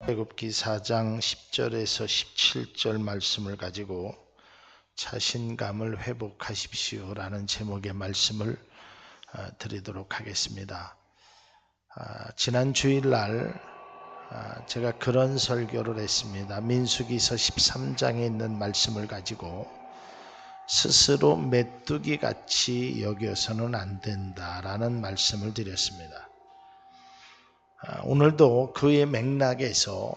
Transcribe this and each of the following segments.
출애굽기 4장 10절에서 17절 말씀을 가지고 자신감을 회복하십시오라는 제목의 말씀을 드리도록 하겠습니다. 지난 주일날 제가 그런 설교를 했습니다. 민수기서 13장에 있는 말씀을 가지고 스스로 메뚜기 같이 여겨서는 안 된다라는 말씀을 드렸습니다. 오늘도 그의 맥락에서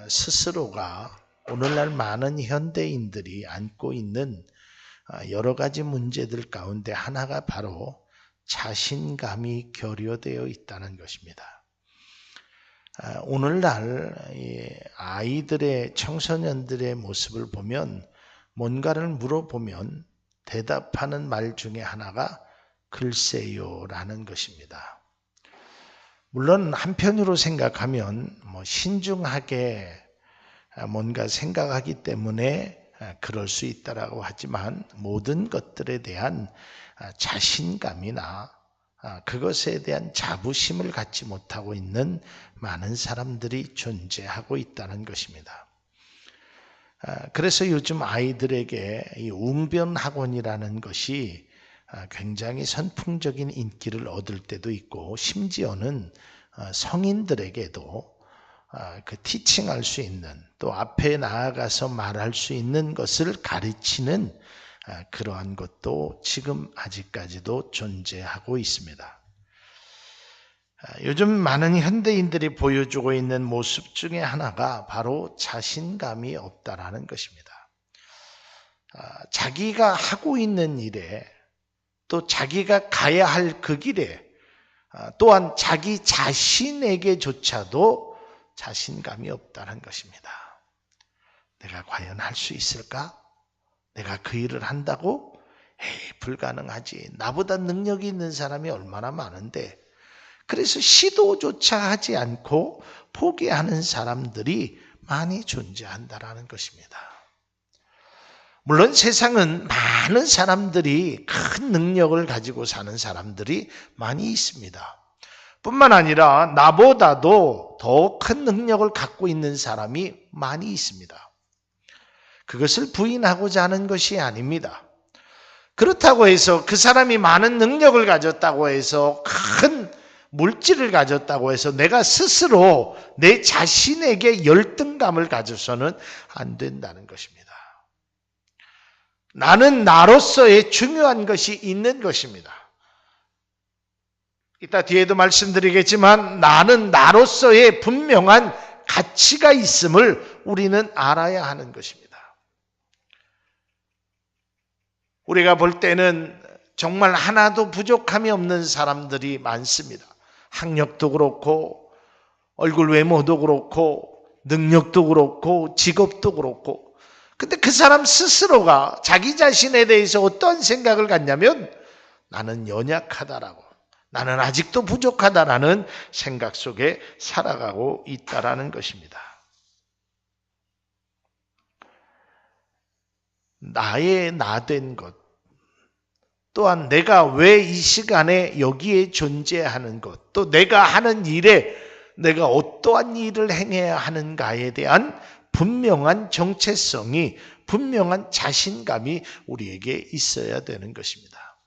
스스로가 오늘날 많은 현대인들이 안고 있는 여러 가지 문제들 가운데 하나가 바로 자신감이 결여되어 있다는 것입니다. 오늘날 아이들의 청소년들의 모습을 보면 뭔가를 물어보면 대답하는 말 중에 하나가 글쎄요라는 것입니다. 물론 한편으로 생각하면 신중하게 뭔가 생각하기 때문에 그럴 수 있다라고 하지만 모든 것들에 대한 자신감이나 그것에 대한 자부심을 갖지 못하고 있는 많은 사람들이 존재하고 있다는 것입니다. 그래서 요즘 아이들에게 이 웅변학원이라는 것이 굉장히 선풍적인 인기를 얻을 때도 있고 심지어는 성인들에게도 그 티칭할 수 있는 또 앞에 나아가서 말할 수 있는 것을 가르치는 그러한 것도 지금 아직까지도 존재하고 있습니다. 요즘 많은 현대인들이 보여주고 있는 모습 중에 하나가 바로 자신감이 없다라는 것입니다. 자기가 하고 있는 일에 또 자기가 가야 할 그 길에 또한 자기 자신에게조차도 자신감이 없다는 것입니다. 내가 과연 할 수 있을까? 내가 그 일을 한다고? 에이, 불가능하지. 나보다 능력이 있는 사람이 얼마나 많은데. 그래서 시도조차 하지 않고 포기하는 사람들이 많이 존재한다는 것입니다. 물론 세상은 많은 사람들이 큰 능력을 가지고 사는 사람들이 많이 있습니다. 뿐만 아니라 나보다도 더 큰 능력을 갖고 있는 사람이 많이 있습니다. 그것을 부인하고자 하는 것이 아닙니다. 그렇다고 해서 그 사람이 많은 능력을 가졌다고 해서 큰 물질을 가졌다고 해서 내가 스스로 내 자신에게 열등감을 가져서는 안 된다는 것입니다. 나는 나로서의 중요한 것이 있는 것입니다. 이따 뒤에도 말씀드리겠지만 나는 나로서의 분명한 가치가 있음을 우리는 알아야 하는 것입니다. 우리가 볼 때는 정말 하나도 부족함이 없는 사람들이 많습니다. 학력도 그렇고 얼굴 외모도 그렇고 능력도 그렇고 직업도 그렇고 근데 그 사람 스스로가 자기 자신에 대해서 어떤 생각을 갖냐면 나는 연약하다라고 나는 아직도 부족하다라는 생각 속에 살아가고 있다라는 것입니다. 나의 나된 것 또한 내가 왜 이 시간에 여기에 존재하는 것 또 내가 하는 일에 내가 어떠한 일을 행해야 하는가에 대한 분명한 정체성이 분명한 자신감이 우리에게 있어야 되는 것입니다.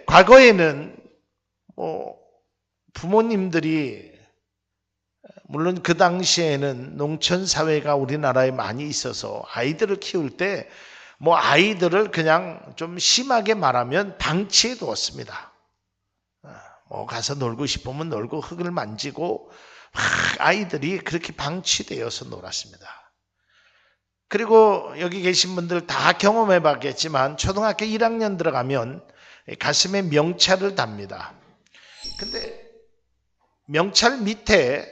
과거에는 부모님들이 물론 그 당시에는 농촌 사회가 우리나라에 많이 있어서 아이들을 키울 때 아이들을 그냥 좀 심하게 말하면 방치해 두었습니다. 가서 놀고 싶으면 놀고 흙을 만지고 아이들이 그렇게 방치되어서 놀았습니다. 그리고 여기 계신 분들 다 경험해 봤겠지만 초등학교 1학년 들어가면 가슴에 명찰을 답니다. 근데 명찰 밑에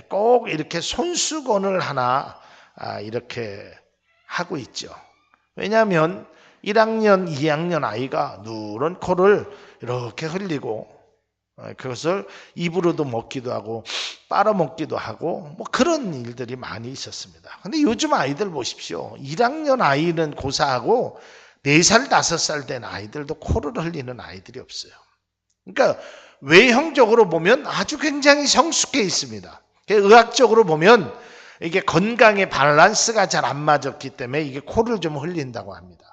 꼭 이렇게 손수건을 하나 이렇게 하고 있죠. 왜냐하면 1학년, 2학년 아이가 누런 코를 이렇게 흘리고 그것을 입으로도 먹기도 하고 빨아먹기도 하고 그런 일들이 많이 있었습니다. 근데 요즘 아이들 보십시오. 1학년 아이는 고사하고 4살, 5살 된 아이들도 코를 흘리는 아이들이 없어요. 그러니까 외형적으로 보면 아주 굉장히 성숙해 있습니다. 의학적으로 보면 이게 건강의 밸런스가 잘 안 맞았기 때문에 이게 코를 좀 흘린다고 합니다.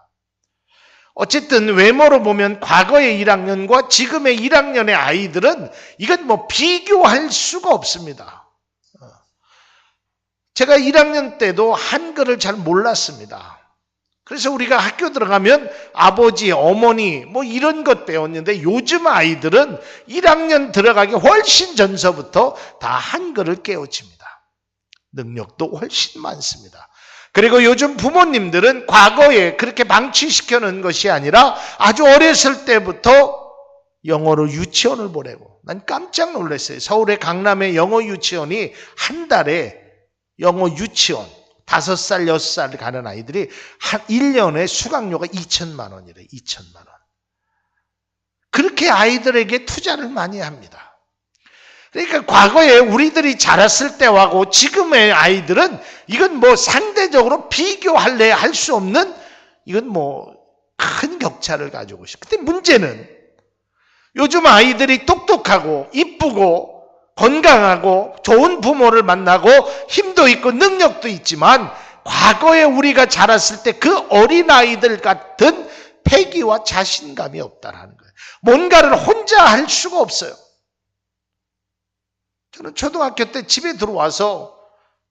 어쨌든 외모로 보면 과거의 1학년과 지금의 1학년의 아이들은 이건 뭐 비교할 수가 없습니다. 제가 1학년 때도 한글을 잘 몰랐습니다. 그래서 우리가 학교 들어가면 아버지, 어머니 뭐 이런 것 배웠는데 요즘 아이들은 1학년 들어가기 훨씬 전서부터 다 한글을 깨우칩니다. 능력도 훨씬 많습니다. 그리고 요즘 부모님들은 과거에 그렇게 방치시켜 놓은 것이 아니라 아주 어렸을 때부터 영어로 유치원을 보내고, 난 깜짝 놀랐어요. 서울의 강남의 영어 유치원이 한 달에 영어 유치원 5살, 6살 가는 아이들이 한 1년에 수강료가 2천만 원이래. 2천만 원. 그렇게 아이들에게 투자를 많이 합니다. 그러니까 과거에 우리들이 자랐을 때하고 지금의 아이들은 이건 뭐 상대적으로 비교할래 할 수 없는, 이건 뭐 큰 격차를 가지고 있어요. 근데 문제는 요즘 아이들이 똑똑하고 이쁘고 건강하고 좋은 부모를 만나고 힘도 있고 능력도 있지만 과거에 우리가 자랐을 때 그 어린아이들 같은 패기와 자신감이 없다는 거예요. 뭔가를 혼자 할 수가 없어요. 저는 초등학교 때 집에 들어와서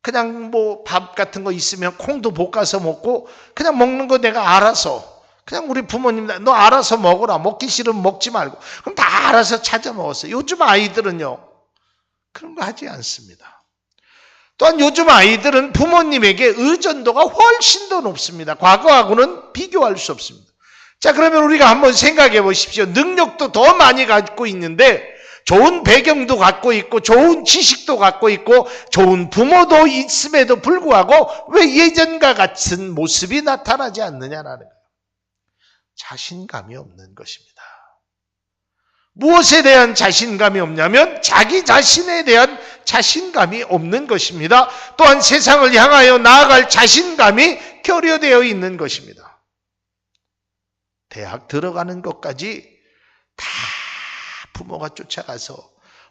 그냥 뭐 밥 같은 거 있으면 콩도 볶아서 먹고 그냥 먹는 거 내가 알아서, 그냥 우리 부모님 너 알아서 먹어라, 먹기 싫으면 먹지 말고, 그럼 다 알아서 찾아 먹었어요. 요즘 아이들은요 그런 거 하지 않습니다. 또한 요즘 아이들은 부모님에게 의존도가 훨씬 더 높습니다. 과거하고는 비교할 수 없습니다. 자, 그러면 우리가 한번 생각해 보십시오. 능력도 더 많이 갖고 있는데, 좋은 배경도 갖고 있고 좋은 지식도 갖고 있고 좋은 부모도 있음에도 불구하고 왜 예전과 같은 모습이 나타나지 않느냐라는 거예요. 자신감이 없는 것입니다. 무엇에 대한 자신감이 없냐면 자기 자신에 대한 자신감이 없는 것입니다. 또한 세상을 향하여 나아갈 자신감이 결여되어 있는 것입니다. 대학 들어가는 것까지 다 부모가 쫓아가서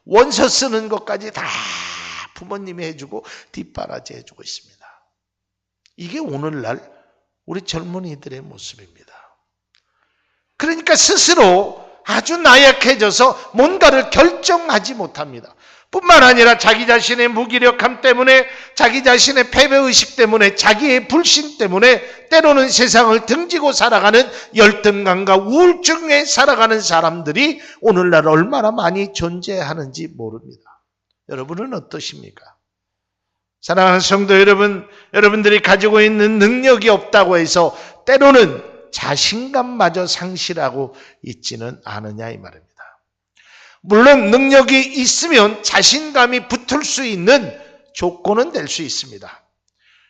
원서 쓰는 것까지 다 부모님이 해주고 뒷바라지 해주고 있습니다. 이게 오늘날 우리 젊은이들의 모습입니다. 그러니까 스스로 아주 나약해져서 뭔가를 결정하지 못합니다. 뿐만 아니라 자기 자신의 무기력함 때문에, 자기 자신의 패배의식 때문에, 자기의 불신 때문에 때로는 세상을 등지고 살아가는 열등감과 우울증에 살아가는 사람들이 오늘날 얼마나 많이 존재하는지 모릅니다. 여러분은 어떠십니까? 사랑하는 성도 여러분, 여러분들이 가지고 있는 능력이 없다고 해서 때로는 자신감마저 상실하고 있지는 않으냐 이 말입니다. 물론 능력이 있으면 자신감이 붙을 수 있는 조건은 될 수 있습니다.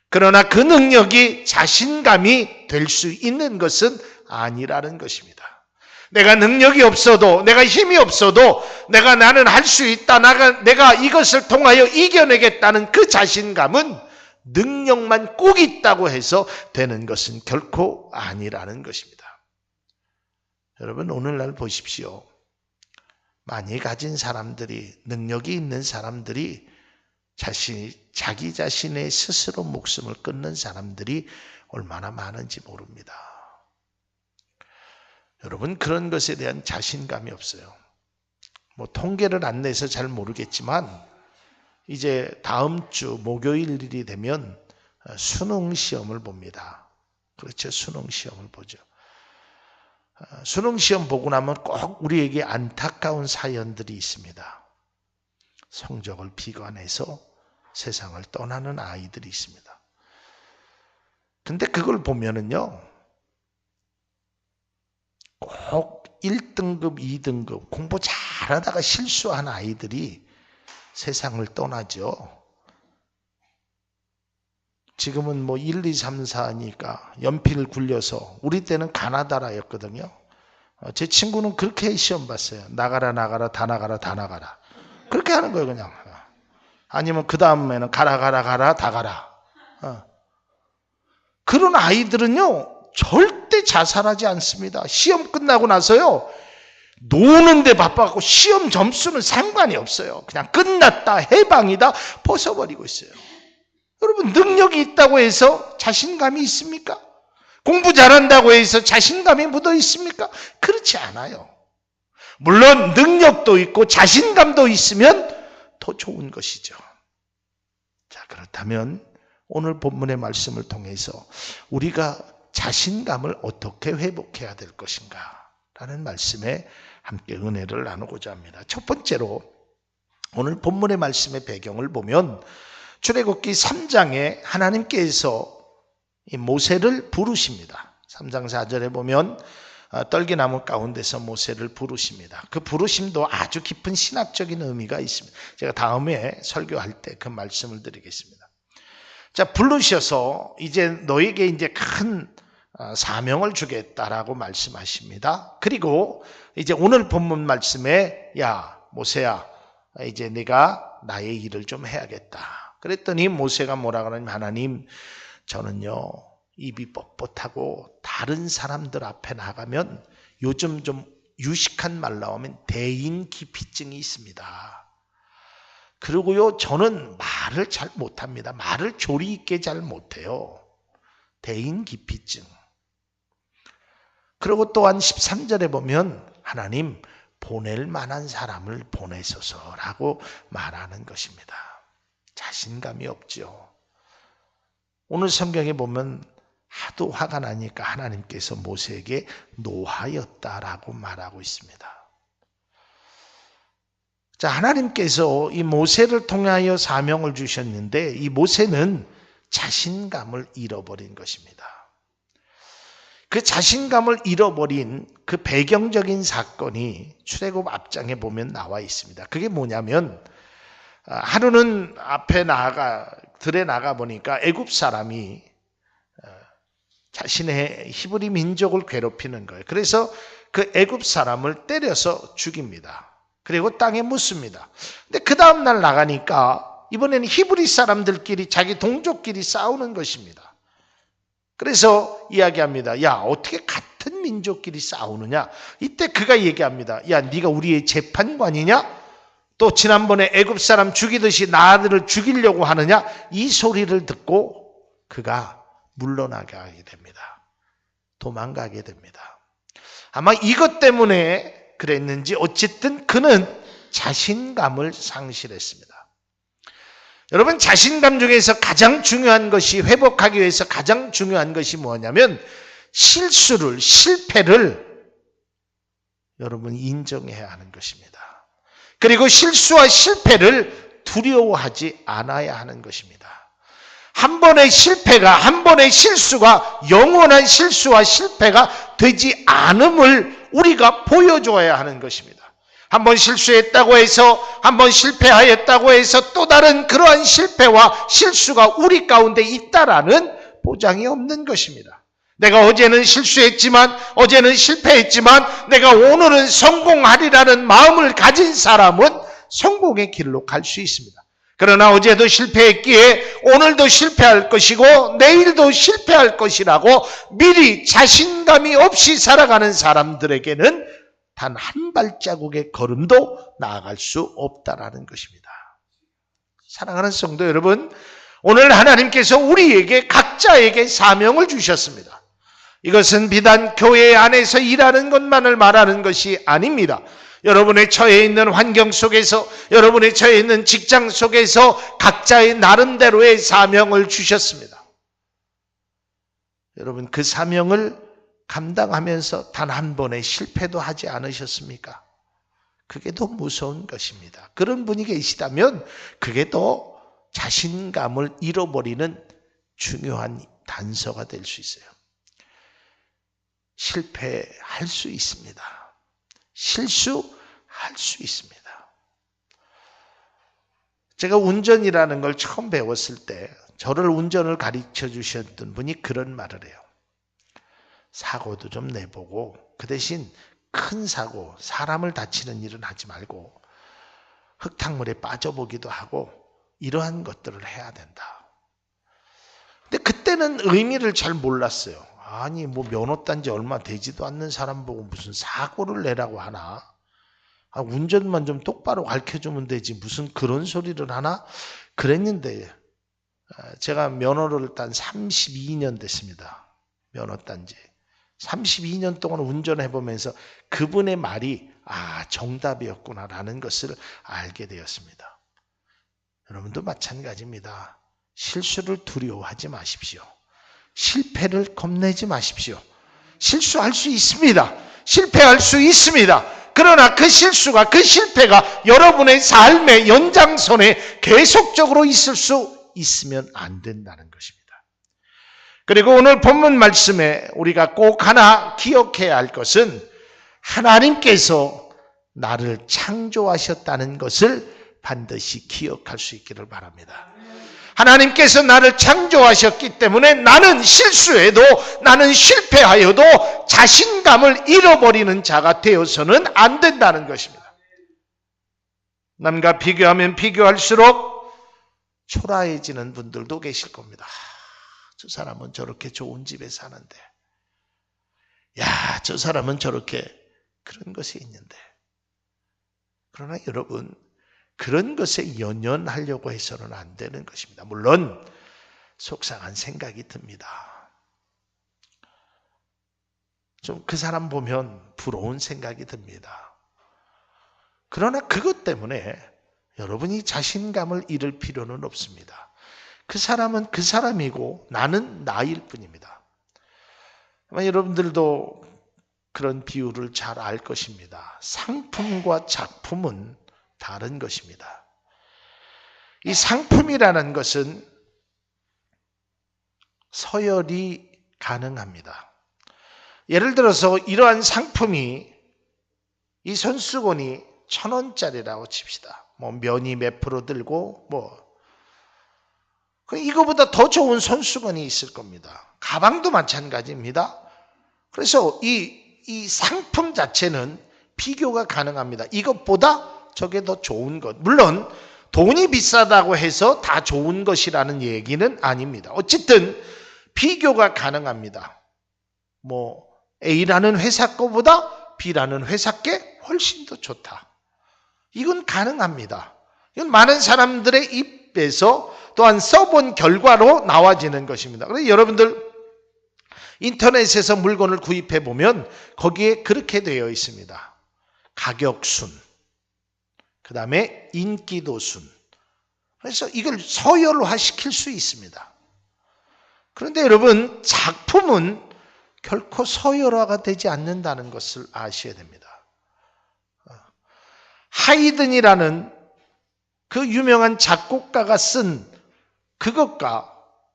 그러나 그 능력이 자신감이 될 수 있는 것은 아니라는 것입니다. 내가 능력이 없어도, 내가 힘이 없어도 나는 할 수 있다, 내가 이것을 통하여 이겨내겠다는 그 자신감은 능력만 꼭 있다고 해서 되는 것은 결코 아니라는 것입니다. 여러분, 오늘날 보십시오. 많이 가진 사람들이, 능력이 있는 사람들이 자기 자신의 스스로 목숨을 끊는 사람들이 얼마나 많은지 모릅니다. 여러분, 그런 것에 대한 자신감이 없어요. 뭐 통계를 안 내서 잘 모르겠지만 이제 다음 주 목요일이 되면 수능 시험을 봅니다. 그렇죠. 수능 시험을 보죠. 수능 시험 보고 나면 꼭 우리에게 안타까운 사연들이 있습니다. 성적을 비관해서 세상을 떠나는 아이들이 있습니다. 근데 그걸 보면은요, 꼭 1등급, 2등급 공부 잘하다가 실수한 아이들이 세상을 떠나죠. 지금은 뭐 1, 2, 3, 4니까 연필 굴려서, 우리 때는 가나다라였거든요. 제 친구는 그렇게 시험 봤어요. 나가라 나가라 다 나가라 다 나가라. 그렇게 하는 거예요 그냥. 아니면 그 다음에는 가라 가라 가라 다 가라. 그런 아이들은요 절대 자살하지 않습니다. 시험 끝나고 나서요 노는데 바빠갖고 시험 점수는 상관이 없어요. 그냥 끝났다, 해방이다, 벗어버리고 있어요. 여러분, 능력이 있다고 해서 자신감이 있습니까? 공부 잘한다고 해서 자신감이 묻어 있습니까? 그렇지 않아요. 물론 능력도 있고 자신감도 있으면 더 좋은 것이죠. 자, 그렇다면 오늘 본문의 말씀을 통해서 우리가 자신감을 어떻게 회복해야 될 것인가 라는 말씀에 함께 은혜를 나누고자 합니다. 첫 번째로 오늘 본문의 말씀의 배경을 보면 출애굽기 3장에 하나님께서 이 모세를 부르십니다. 3장 4절에 보면 떨기나무 가운데서 모세를 부르십니다. 그 부르심도 아주 깊은 신학적인 의미가 있습니다. 제가 다음에 설교할 때 그 말씀을 드리겠습니다. 자, 부르셔서 이제 너에게 이제 큰 사명을 주겠다라고 말씀하십니다. 그리고 이제 오늘 본문 말씀에 야 모세야 이제 네가 나의 일을 좀 해야겠다. 그랬더니 모세가 뭐라 그러냐면 하나님 저는요 입이 뻣뻣하고 다른 사람들 앞에 나가면 요즘 좀 유식한 말 나오면 대인기피증이 있습니다. 그리고요 저는 말을 잘 못합니다. 말을 조리 있게 잘 못해요. 대인기피증. 그리고 또한 13절에 보면 하나님 보낼 만한 사람을 보내소서라고 말하는 것입니다. 자신감이 없죠. 오늘 성경에 보면 하도 화가 나니까 하나님께서 모세에게 노하였다라고 말하고 있습니다. 자, 하나님께서 이 모세를 통하여 사명을 주셨는데 이 모세는 자신감을 잃어버린 것입니다. 그 자신감을 잃어버린 그 배경적인 사건이 출애굽 앞장에 보면 나와 있습니다. 그게 뭐냐면 하루는 들에 나가 보니까 애굽 사람이 자신의 히브리 민족을 괴롭히는 거예요. 그래서 그 애굽 사람을 때려서 죽입니다. 그리고 땅에 묻습니다. 근데 그 다음날 나가니까 이번에는 히브리 사람들끼리 자기 동족끼리 싸우는 것입니다. 그래서 이야기합니다. 야 어떻게 같은 민족끼리 싸우느냐. 이때 그가 얘기합니다. 야 네가 우리의 재판관이냐? 또 지난번에 애굽 사람 죽이듯이 나들을 죽이려고 하느냐? 이 소리를 듣고 그가 물러나게 됩니다. 도망가게 됩니다. 아마 이것 때문에 그랬는지 어쨌든 그는 자신감을 상실했습니다. 여러분 자신감 중에서 가장 중요한 것이 회복하기 위해서 가장 중요한 것이 뭐냐면 실패를 여러분 인정해야 하는 것입니다. 그리고 실수와 실패를 두려워하지 않아야 하는 것입니다. 한 번의 실수가 영원한 실수와 실패가 되지 않음을 우리가 보여줘야 하는 것입니다. 한 번 실수했다고 해서 한 번 실패하였다고 해서 또 다른 그러한 실패와 실수가 우리 가운데 있다라는 보장이 없는 것입니다. 내가 어제는 실수했지만 어제는 실패했지만 내가 오늘은 성공하리라는 마음을 가진 사람은 성공의 길로 갈 수 있습니다. 그러나 어제도 실패했기에 오늘도 실패할 것이고 내일도 실패할 것이라고 미리 자신감이 없이 살아가는 사람들에게는 단 한 발자국의 걸음도 나아갈 수 없다라는 것입니다. 사랑하는 성도 여러분, 오늘 하나님께서 우리에게 각자에게 사명을 주셨습니다. 이것은 비단 교회 안에서 일하는 것만을 말하는 것이 아닙니다. 여러분의 처해 있는 환경 속에서, 여러분의 처해 있는 직장 속에서 각자의 나름대로의 사명을 주셨습니다. 여러분 그 사명을 감당하면서 단 한 번의 실패도 하지 않으셨습니까? 그게 더 무서운 것입니다. 그런 분이 계시다면 그게 더 자신감을 잃어버리는 중요한 단서가 될 수 있어요. 실패할 수 있습니다. 실수할 수 있습니다. 제가 운전이라는 걸 처음 배웠을 때 저를 운전을 가르쳐 주셨던 분이 그런 말을 해요. 사고도 좀 내보고 그 대신 큰 사고, 사람을 다치는 일은 하지 말고 흙탕물에 빠져보기도 하고 이러한 것들을 해야 된다. 근데 그때는 의미를 잘 몰랐어요. 아니 뭐 면허 딴 지 얼마 되지도 않는 사람 보고 무슨 사고를 내라고 하나? 운전만 좀 똑바로 가르쳐주면 되지 무슨 그런 소리를 하나? 그랬는데 제가 면허를 딴 32년 됐습니다. 면허 딴 지. 32년 동안 운전해보면서 그분의 말이 정답이었구나라는 것을 알게 되었습니다. 여러분도 마찬가지입니다. 실수를 두려워하지 마십시오. 실패를 겁내지 마십시오. 실수할 수 있습니다. 실패할 수 있습니다. 그러나 그 실수가 그 실패가 여러분의 삶의 연장선에 계속적으로 있을 수 있으면 안 된다는 것입니다. 그리고 오늘 본문 말씀에 우리가 꼭 하나 기억해야 할 것은 하나님께서 나를 창조하셨다는 것을 반드시 기억할 수 있기를 바랍니다. 하나님께서 나를 창조하셨기 때문에 나는 실수해도 나는 실패하여도 자신감을 잃어버리는 자가 되어서는 안 된다는 것입니다. 남과 비교하면 비교할수록 초라해지는 분들도 계실 겁니다. 저 사람은 저렇게 좋은 집에 사는데 저 사람은 저렇게 그런 것이 있는데 그러나 여러분 그런 것에 연연하려고 해서는 안 되는 것입니다. 물론 속상한 생각이 듭니다. 좀 그 사람 보면 부러운 생각이 듭니다. 그러나 그것 때문에 여러분이 자신감을 잃을 필요는 없습니다. 그 사람은 그 사람이고 나는 나일 뿐입니다. 아마 여러분들도 그런 비유를 잘 알 것입니다. 상품과 작품은 다른 것입니다. 이 상품이라는 것은 서열이 가능합니다. 예를 들어서 이러한 상품이 이 손수건이 1,000원짜리라고 칩시다. 뭐 면이 몇 프로 들고 이거보다 더 좋은 손수건이 있을 겁니다. 가방도 마찬가지입니다. 그래서 이 상품 자체는 비교가 가능합니다. 이것보다 저게 더 좋은 것. 물론 돈이 비싸다고 해서 다 좋은 것이라는 얘기는 아닙니다. 어쨌든 비교가 가능합니다. A라는 회사 거보다 B라는 회사 게 훨씬 더 좋다. 이건 가능합니다. 이건 많은 사람들의 입에서 또한 써본 결과로 나와지는 것입니다. 그래서 여러분들 인터넷에서 물건을 구입해 보면 거기에 그렇게 되어 있습니다. 가격순, 그 다음에 인기도순. 그래서 이걸 서열화시킬 수 있습니다. 그런데 여러분 작품은 결코 서열화가 되지 않는다는 것을 아셔야 됩니다. 하이든이라는 그 유명한 작곡가가 쓴 그것과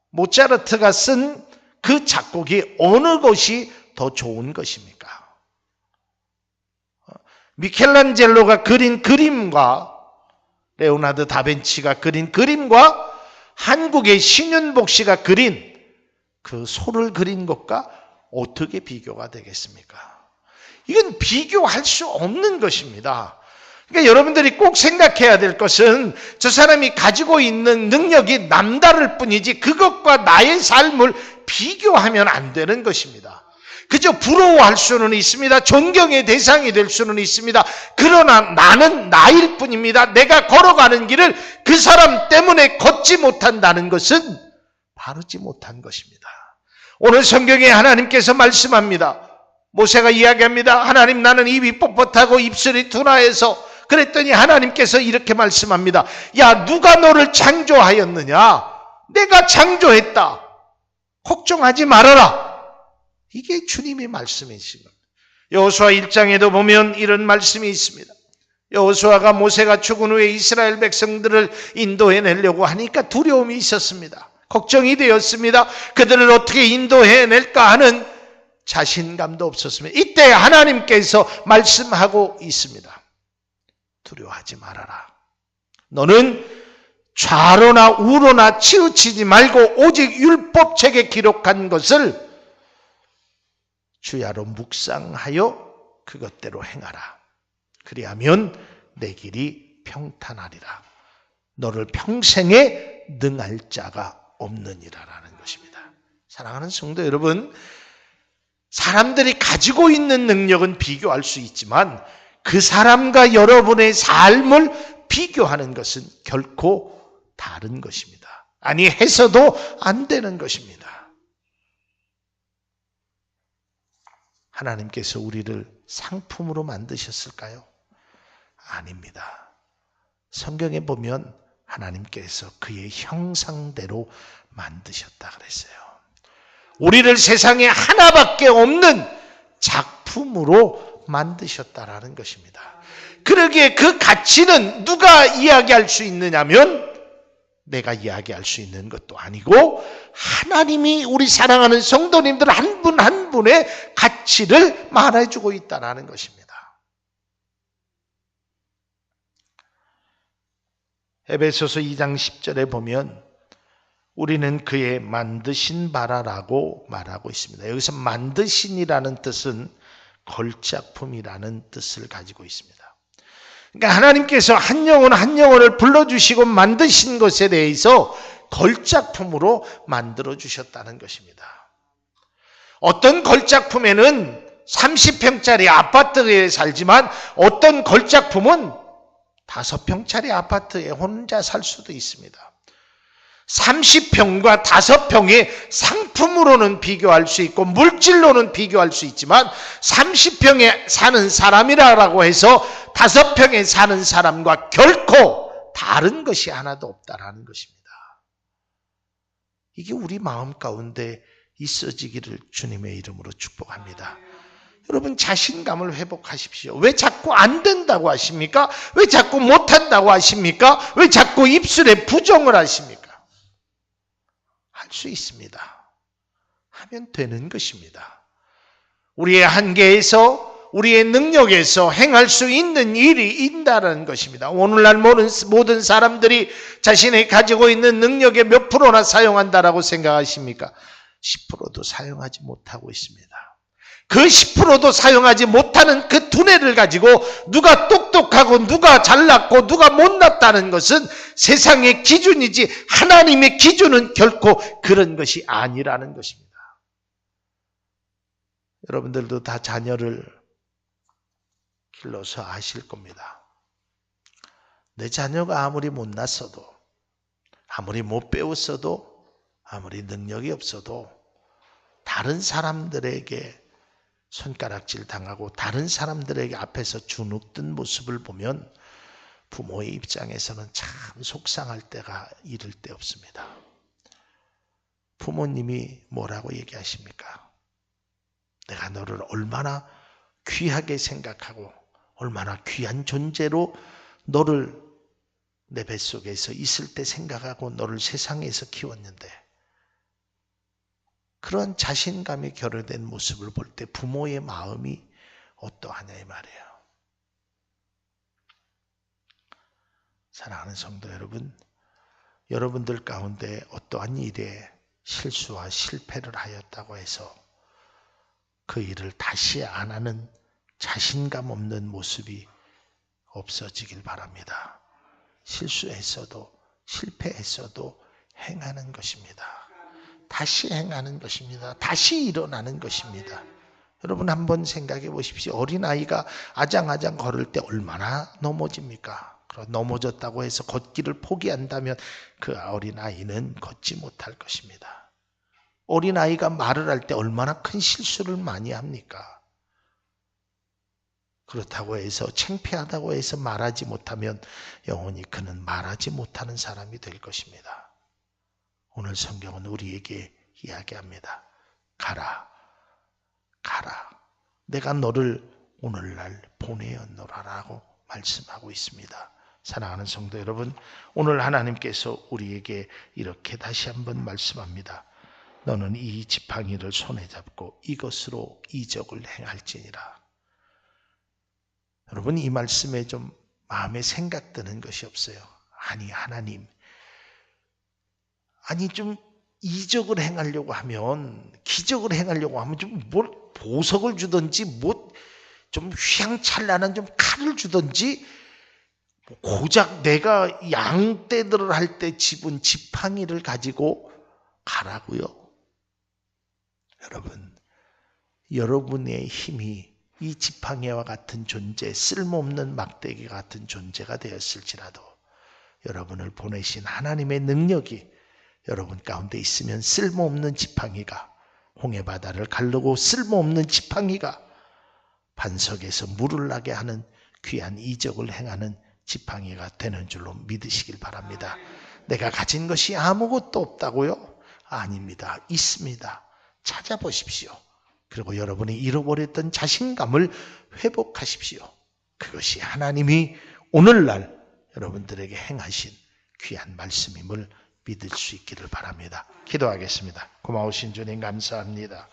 모차르트가 쓴 그 작곡이 어느 것이 더 좋은 것입니까? 미켈란젤로가 그린 그림과 레오나르도 다빈치가 그린 그림과 한국의 신윤복 씨가 그린 그 소를 그린 것과 어떻게 비교가 되겠습니까? 이건 비교할 수 없는 것입니다. 그러니까 여러분들이 꼭 생각해야 될 것은 저 사람이 가지고 있는 능력이 남다를 뿐이지 그것과 나의 삶을 비교하면 안 되는 것입니다. 그저 부러워할 수는 있습니다. 존경의 대상이 될 수는 있습니다. 그러나 나는 나일 뿐입니다. 내가 걸어가는 길을 그 사람 때문에 걷지 못한다는 것은 바르지 못한 것입니다. 오늘 성경에 하나님께서 말씀합니다. 모세가 이야기합니다. 하나님 나는 입이 뻣뻣하고 입술이 둔하여서 그랬더니 하나님께서 이렇게 말씀합니다. 야 누가 너를 창조하였느냐? 내가 창조했다. 걱정하지 말아라. 이게 주님의 말씀이십니다. 여호수아 1장에도 보면 이런 말씀이 있습니다. 여호수아가 모세가 죽은 후에 이스라엘 백성들을 인도해내려고 하니까 두려움이 있었습니다. 걱정이 되었습니다. 그들을 어떻게 인도해낼까 하는 자신감도 없었습니다. 이때 하나님께서 말씀하고 있습니다. 두려워하지 말아라. 너는 좌로나 우로나 치우치지 말고 오직 율법책에 기록한 것을 주야로 묵상하여 그것대로 행하라. 그리하면 내 길이 평탄하리라. 너를 평생에 능할 자가 없느니라라는 것입니다. 사랑하는 성도 여러분, 사람들이 가지고 있는 능력은 비교할 수 있지만 그 사람과 여러분의 삶을 비교하는 것은 결코 다른 것입니다. 아니, 해서도 안 되는 것입니다. 하나님께서 우리를 상품으로 만드셨을까요? 아닙니다. 성경에 보면 하나님께서 그의 형상대로 만드셨다 그랬어요. 우리를 세상에 하나밖에 없는 작품으로 만드셨다라는 것입니다. 그러기에 그 가치는 누가 이야기할 수 있느냐면 내가 이야기할 수 있는 것도 아니고 하나님이 우리 사랑하는 성도님들 한 분 한 분의 가치를 말해주고 있다는 것입니다. 에베소서 2장 10절에 보면 우리는 그의 만드신 바라라고 말하고 있습니다. 여기서 만드신이라는 뜻은 걸작품이라는 뜻을 가지고 있습니다. 그러니까 하나님께서 한 영혼 한 영혼을 불러주시고 만드신 것에 대해서 걸작품으로 만들어주셨다는 것입니다. 어떤 걸작품에는 30평짜리 아파트에 살지만 어떤 걸작품은 5평짜리 아파트에 혼자 살 수도 있습니다. 30평과 5평의 상품으로는 비교할 수 있고 물질로는 비교할 수 있지만 30평에 사는 사람이라고 해서 5평에 사는 사람과 결코 다른 것이 하나도 없다라는 것입니다. 이게 우리 마음 가운데 있어지기를 주님의 이름으로 축복합니다. 여러분 자신감을 회복하십시오. 왜 자꾸 안 된다고 하십니까? 왜 자꾸 못한다고 하십니까? 왜 자꾸 입술에 부정을 하십니까? 할 수 있습니다. 하면 되는 것입니다. 우리의 한계에서 우리의 능력에서 행할 수 있는 일이 있다는 것입니다. 오늘날 모든 사람들이 자신이 가지고 있는 능력의 몇 프로나 사용한다라고 생각하십니까? 10%도 사용하지 못하고 있습니다. 그 10%도 사용하지 못하는 그 두뇌를 가지고 누가 똑똑하고 누가 잘났고 누가 못났다는 것은 세상의 기준이지 하나님의 기준은 결코 그런 것이 아니라는 것입니다. 여러분들도 다 자녀를 길러서 아실 겁니다. 내 자녀가 아무리 못났어도 아무리 못 배웠어도 아무리 능력이 없어도 다른 사람들에게 손가락질 당하고 다른 사람들에게 앞에서 주눅든 모습을 보면 부모의 입장에서는 참 속상할 때가 이를 데 없습니다. 부모님이 뭐라고 얘기하십니까? 내가 너를 얼마나 귀하게 생각하고 얼마나 귀한 존재로 너를 내 뱃속에서 있을 때 생각하고 너를 세상에서 키웠는데 그런 자신감이 결여된 모습을 볼 때 부모의 마음이 어떠하냐 이 말이에요. 사랑하는 성도 여러분, 여러분들 가운데 어떠한 일에 실수와 실패를 하였다고 해서 그 일을 다시 안 하는 자신감 없는 모습이 없어지길 바랍니다. 실수했어도 실패했어도 행하는 것입니다. 다시 행하는 것입니다. 다시 일어나는 것입니다. 여러분 한번 생각해 보십시오. 어린아이가 아장아장 걸을 때 얼마나 넘어집니까? 넘어졌다고 해서 걷기를 포기한다면 그 어린아이는 걷지 못할 것입니다. 어린아이가 말을 할 때 얼마나 큰 실수를 많이 합니까? 그렇다고 해서 창피하다고 해서 말하지 못하면 영원히 그는 말하지 못하는 사람이 될 것입니다. 오늘 성경은 우리에게 이야기합니다. 가라, 가라. 내가 너를 오늘날 보내었노라라고 말씀하고 있습니다. 사랑하는 성도 여러분, 오늘 하나님께서 우리에게 이렇게 다시 한번 말씀합니다. 너는 이 지팡이를 손에 잡고 이것으로 이적을 행할지니라. 여러분 이 말씀에 좀 마음에 생각드는 것이 없어요. 아니 하나님, 아니 좀 이적을 행하려고 하면 기적을 행하려고 하면 좀 뭘 보석을 주든지 뭐 좀 휘황찬란한 좀 칼을 주든지 고작 내가 양떼들을 할 때 집은 지팡이를 가지고 가라고요. 여러분 여러분의 힘이 이 지팡이와 같은 존재, 쓸모없는 막대기 같은 존재가 되었을지라도 여러분을 보내신 하나님의 능력이 여러분 가운데 있으면 쓸모없는 지팡이가 홍해바다를 가르고 쓸모없는 지팡이가 반석에서 물을 나게 하는 귀한 이적을 행하는 지팡이가 되는 줄로 믿으시길 바랍니다. 내가 가진 것이 아무것도 없다고요? 아닙니다. 있습니다. 찾아보십시오. 그리고 여러분이 잃어버렸던 자신감을 회복하십시오. 그것이 하나님이 오늘날 여러분들에게 행하신 귀한 말씀임을 믿을 수 있기를 바랍니다. 기도하겠습니다. 고마우신 주님 감사합니다.